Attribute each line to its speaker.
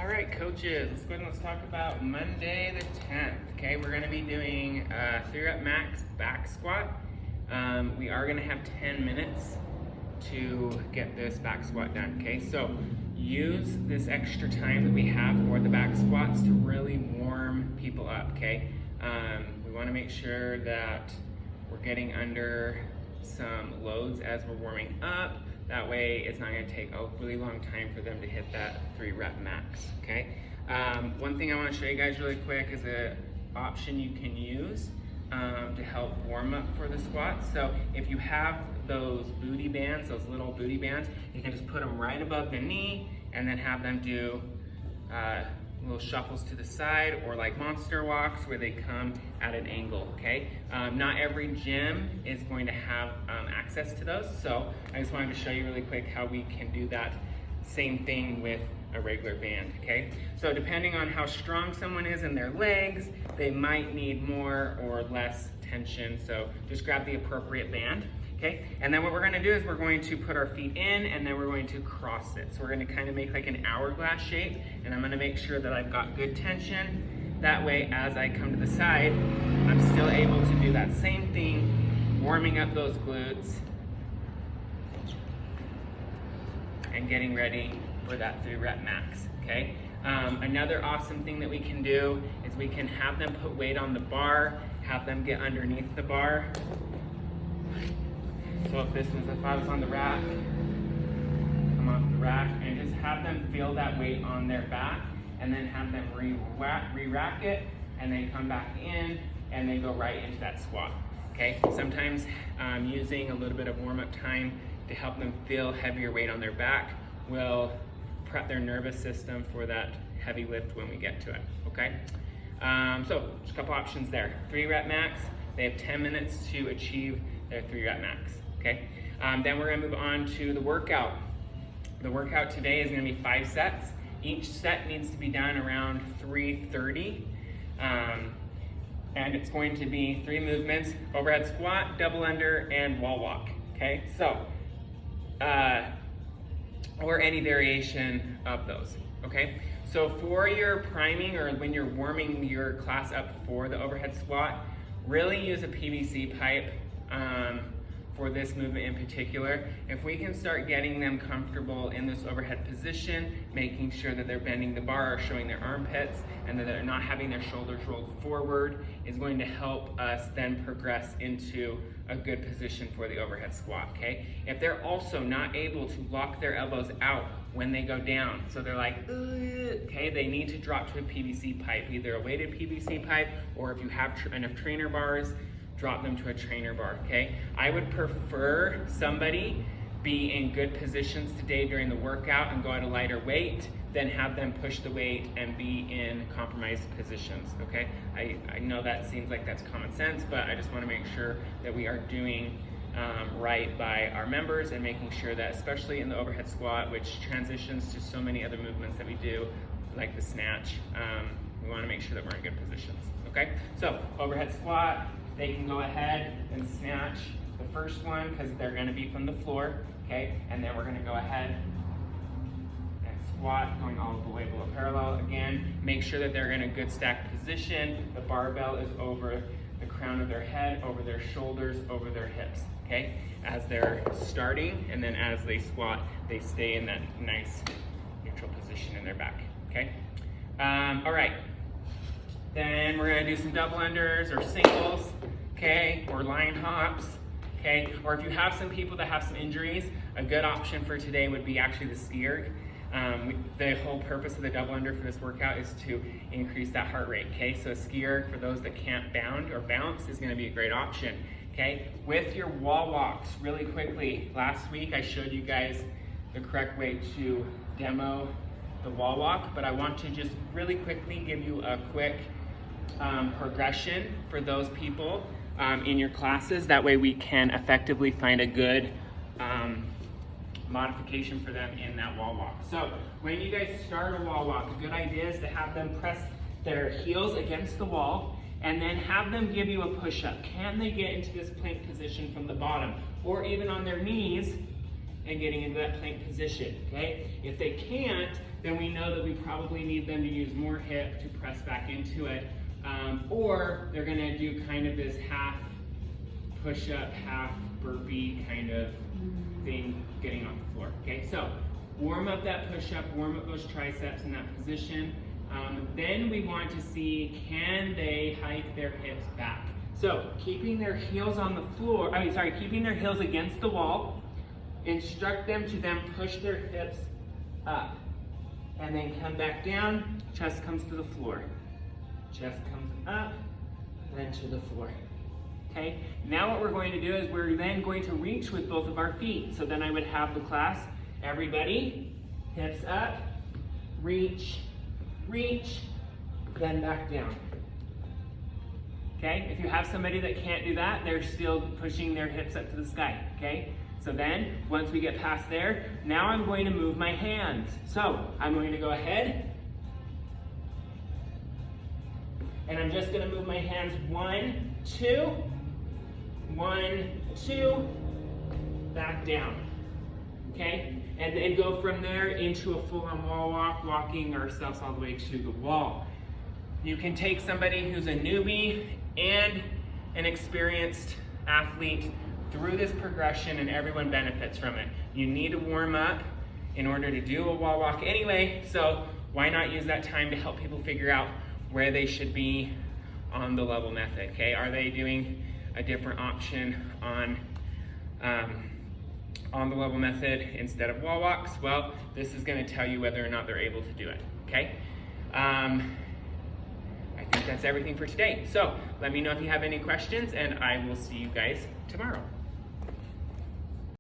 Speaker 1: All right, coaches, let's go ahead and let's talk about Monday the 10th. Okay, we're going to be doing a 3-rep max back squat. We are going to have 10 minutes to get this back squat done. Okay, so use this extra time that we have for the back squats to really warm people up. Okay, we want to make sure that we're getting under some loads as we're warming up. That way it's not going to take a really long time for them to hit that 3-rep max, okay? One thing I want to show you guys really quick is an option you can use to help warm up for the squats. So if you have those booty bands, those little booty bands, you can just put them right above the knee and then have them do little shuffles to the side, or like monster walks where they come at an angle, okay? Not every gym is going to have access to those, so I just wanted to show you really quick how we can do that same thing with a regular band, okay? So depending on how strong someone is in their legs, they might need more or less tension, so just grab the appropriate band. Okay, and then what we're gonna do is we're going to put our feet in and then we're going to cross it. So we're gonna kind of make like an hourglass shape, and I'm gonna make sure that I've got good tension. That way, as I come to the side, I'm still able to do that same thing, warming up those glutes and getting ready for that 3-rep max, okay? Another awesome thing that we can do is we can have them put weight on the bar, have them get underneath the bar. So if I was on the rack, come off the rack and just have them feel that weight on their back, and then have them re-rack it, and then come back in, and then go right into that squat, okay? Sometimes using a little bit of warm-up time to help them feel heavier weight on their back will prep their nervous system for that heavy lift when we get to it, okay? So just a couple options there. 3-rep max, they have 10 minutes to achieve their 3-rep max. Okay, then we're gonna move on to the workout. The workout today is gonna be 5 sets. Each set needs to be done around 3:30. And it's going to be 3 movements: overhead squat, double under, and wall walk, okay? So, or any variation of those, okay? So for your priming, or when you're warming your class up for the overhead squat, really use a PVC pipe for this movement in particular. If we can start getting them comfortable in this overhead position, making sure that they're bending the bar or showing their armpits, and that they're not having their shoulders rolled forward, is going to help us then progress into a good position for the overhead squat, okay? If they're also not able to lock their elbows out when they go down, so they're like, okay, they need to drop to a PVC pipe, either a weighted PVC pipe, or if you have enough trainer bars, drop them to a trainer bar, okay? I would prefer somebody be in good positions today during the workout and go at a lighter weight than have them push the weight and be in compromised positions, okay? I know that seems like that's common sense, but I just wanna make sure that we are doing right by our members, and making sure that, especially in the overhead squat, which transitions to so many other movements that we do, like the snatch, we wanna make sure that we're in good positions, okay? So, overhead squat, they can go ahead and snatch the first one because they're going to be from the floor, okay? And then we're going to go ahead and squat, going all the way below parallel. Again, make sure that they're in a good stacked position. The barbell is over the crown of their head, over their shoulders, over their hips, okay? As they're starting, and then as they squat, they stay in that nice neutral position in their back, okay? All right. Then we're gonna do some double unders or singles, okay, or line hops, okay? Or if you have some people that have some injuries, a good option for today would be actually the ski erg. The whole purpose of the double under for this workout is to increase that heart rate, okay? So a ski erg, for those that can't bound or bounce, is gonna be a great option, okay? With your wall walks, really quickly, last week I showed you guys the correct way to demo the wall walk, but I want to just really quickly give you a quick progression for those people in your classes. That way we can effectively find a good modification for them in that wall walk. So when you guys start a wall walk, a good idea is to have them press their heels against the wall, and then have them give you a push-up. Can they get into this plank position from the bottom? Or even on their knees, and getting into that plank position, okay? If they can't, then we know that we probably need them to use more hip to press back into it, or they're gonna do kind of this half push-up, half burpee kind of thing getting off the floor, okay? So warm up that push-up, warm up those triceps in that position. Then we want to see, can they hike their hips back? So keeping their heels on the floor, keeping their heels against the wall, instruct them to then push their hips up and then come back down, chest comes to the floor. Chest comes up, then to the floor. Okay, now what we're going to do is we're then going to reach with both of our feet. So then I would have the class, everybody, hips up, reach, reach, then back down. Okay, if you have somebody that can't do that, they're still pushing their hips up to the sky, okay? So then, once we get past there, now I'm going to move my hands. So, I'm going to go ahead, and I'm just gonna move my hands 1, 2, 1, 2, back down, okay? And then go from there into a full-on wall walk, walking ourselves all the way to the wall. You can take somebody who's a newbie and an experienced athlete through this progression and everyone benefits from it. You need to warm up in order to do a wall walk anyway, so why not use that time to help people figure out where they should be on the level method, okay? Are they doing a different option on the level method instead of wall walks? Well, this is gonna tell you whether or not they're able to do it, okay? I think that's everything for today. So let me know if you have any questions, and I will see you guys tomorrow.